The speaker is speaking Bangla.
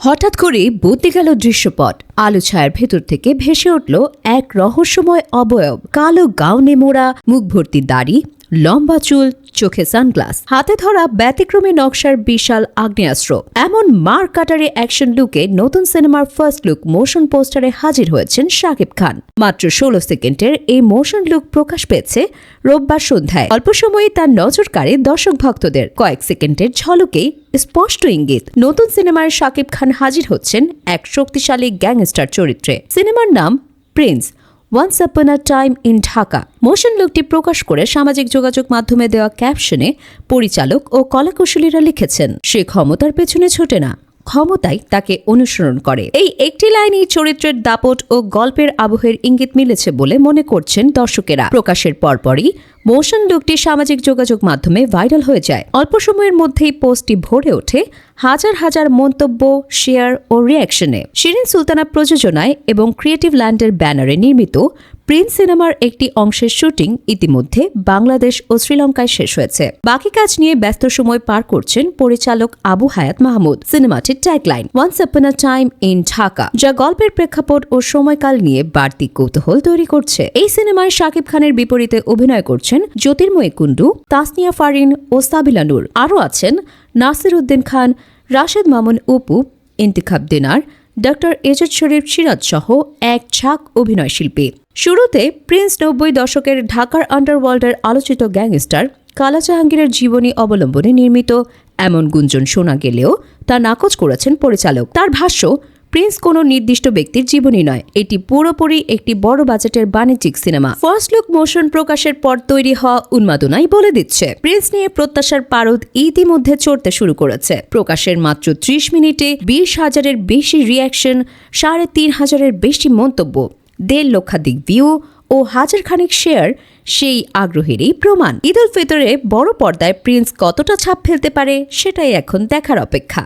হঠাৎ করে বদলে গেল দৃশ্যপট। আলো ছায়ার ভেতর থেকে ভেসে উঠল এক রহস্যময় অবয়ব। কালো গাউনে মোড়া, মুখ ভর্তি দাড়ি, লম্বা চুল, চোখে সানগ্লাস, হাতে ধরা ব্যতিক্রমী নকশার বিশাল আগ্নেয়াস্ত্র। এমন মার কাটারে অ্যাকশন লুকে নতুন সিনেমার ফার্স্ট লুক মোশন পোস্টারে হাজির হয়েছেন শাকিব খান। মাত্র 16 সেকেন্ডের এই মোশন লুক প্রকাশ পেয়েছে রোববার সন্ধ্যায়। অল্প সময়ে তার নজর কাড়ে দর্শক ভক্তদের। কয়েক সেকেন্ডের ঝলকেই স্পষ্ট ইঙ্গিত, নতুন সিনেমায় শাকিব খান হাজির হচ্ছেন এক শক্তিশালী গ্যাংস্টার চরিত্রে। সিনেমার নাম Prince, once upon a time in Dhaka. Motion লুকটি প্রকাশ করে সামাজিক যোগাযোগ মাধ্যমে দেওয়া ক্যাপশনে পরিচালক ও কলাকুশলীরা লিখেছেন, সে ক্ষমতার পেছনে ছোটে না, ক্ষমতাই তাকে অনুসরণ করে। এই একটি লাইনেই চরিত্রের দাপট ও গল্পের আবহের ইঙ্গিত মিলেছে বলে মনে করছেন দর্শকেরা। প্রকাশের পরপরই মোশন লুকটি সামাজিক যোগাযোগ মাধ্যমে ভাইরাল হয়ে যায়। অল্প সময়ের মধ্যেই পোস্টটি ভরে ওঠে হাজার হাজার মন্তব্য, শেয়ার ও রিয়াকশনে। শিরিন সুলতানা প্রযোজনায় এবং ক্রিয়েটিভ ল্যান্ডের ব্যানারে নির্মিত প্রিন্স সিনেমার একটি অংশের শুটিং ইতিমধ্যে বাংলাদেশ ও শ্রীলঙ্কায় শেষ হয়েছে। বাকি কাজ নিয়ে ব্যস্ত সময় পার করছেন পরিচালক আবু হায়াত মাহমুদ। সিনেমাটির tagline once upon a time in Dhaka, যা গল্পের প্রেক্ষাপট ও সময়কাল নিয়ে বাড়তি কৌতূহল তৈরি করছে। এই সিনেমায় শাকিব খানের বিপরীতে অভিনয় করছেন জ্যোতির্ময়ী কুণ্ডু, তাসনিয়া ফারিন ও সাবিলা নূর। আরও আছেন নাসির উদ্দিন খান, রাশেদ মামুন অপু, ইন্তিখাব দিনার, ডক্টর এজাজ শরীফ সিরাজ সহ এক ঝাঁক অভিনয় শিল্পী। শুরুতে প্রিন্স 90 দশকের ঢাকার আন্ডারওয়ার্ল্ডের আলোচিত গ্যাংস্টার কালা জাহাঙ্গীরের জীবনী অবলম্বনে নির্মিত এমন গুঞ্জন শোনা গেলেও তা নাকচ করেছেন পরিচালক। তার ভাষ্য, প্রিন্স কোনো নির্দিষ্ট ব্যক্তির জীবনী নয়, এটি পুরোপুরি একটি বড় বাজেটের বাণিজ্যিক সিনেমা। ফার্স্ট লুক মোশন প্রকাশের পর তৈরি হওয়া উন্মাদনাই বলে দিচ্ছে, প্রিন্স নিয়ে প্রত্যাশার পারদ ইতিমধ্যে চড়তে শুরু করেছে। প্রকাশের মাত্র 30 মিনিটে 20,000-এর বেশি রিয়াকশন, 3,500-এর বেশি মন্তব্য, 1.5 লক্ষাধিক ভিউ ও হাজার খানেক শেয়ার সেই আগ্রহেরই প্রমাণ। ঈদ উল ফিতরে বড় পর্দায় প্রিন্স কতটা ছাপ ফেলতে পারে সেটাই এখন দেখার অপেক্ষা।